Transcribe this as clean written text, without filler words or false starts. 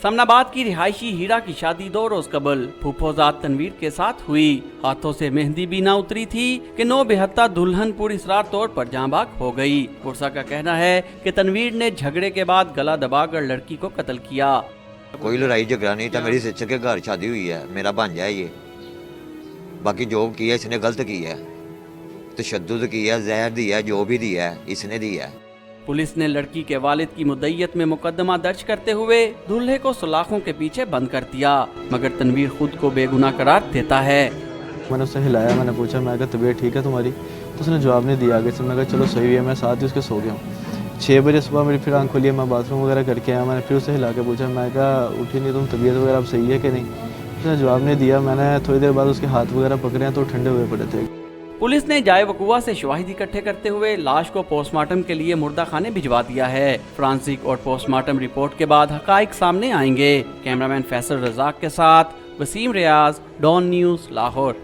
समनाबाद की रिहायशी हीरा की शादी 2 रोज कबल फूफोजाद तनवीर के साथ हुई। हाथों से मेहंदी भी ना उतरी थी कि 9 बेहत्ता दुल्हन पूरी इसरार तौर पर जाँ बाग हो गई। पुरसा का कहना है कि तनवीर ने झगड़े के बाद गला दबाकर लड़की को कत्ल किया। कोई लड़ाई झगड़ा नहीं था, मेरी सिस्टर के घर शादी हुई है, मेरा भांजा है ये। बाकी जो किया इसने गलत किया है, तशद्दुद किया, जहर दिया, जो भी दिया है इसने दिया है। पुलिस ने लड़की के वालिद की मुद्दईयत में मुकदमा दर्ज करते हुए दूल्हे को सलाखों के पीछे बंद कर दिया, मगर तनवीर खुद को बेगुनाह करार देता है। मैंने उससे हिलाया, मैंने पूछा, मैं कहा तबीयत ठीक है तुम्हारी? तो उसने जवाब नहीं दिया आगे से। मैं कहा चलो सही है, मैं साथ ही उसके सो गया हूँ। 6 बजे सुबह मेरी फिर आँख खुली है, मैं बाथरूम वगैरह करके आया। मैंने फिर उससे हिला के पूछा, मैं कहा उठी नहीं तुम, तबीयत वगैरह अब सही है कि नहीं? उसने जवाब नहीं दिया। मैंने थोड़ी देर बाद उसके हाथ वगैरह पकड़े हैं तो ठंडे हुए पड़े थे। पुलिस ने जाए वकुआ से शवाहिद इकट्ठे करते हुए लाश को पोस्टमार्टम के लिए मुर्दा खाने भिजवा दिया है। फ्रांसिक और पोस्टमार्टम रिपोर्ट के बाद हकाइक सामने आएंगे। कैमरामैन फैसल रजाक के साथ वसीम रियाज, डॉन न्यूज़, लाहौर।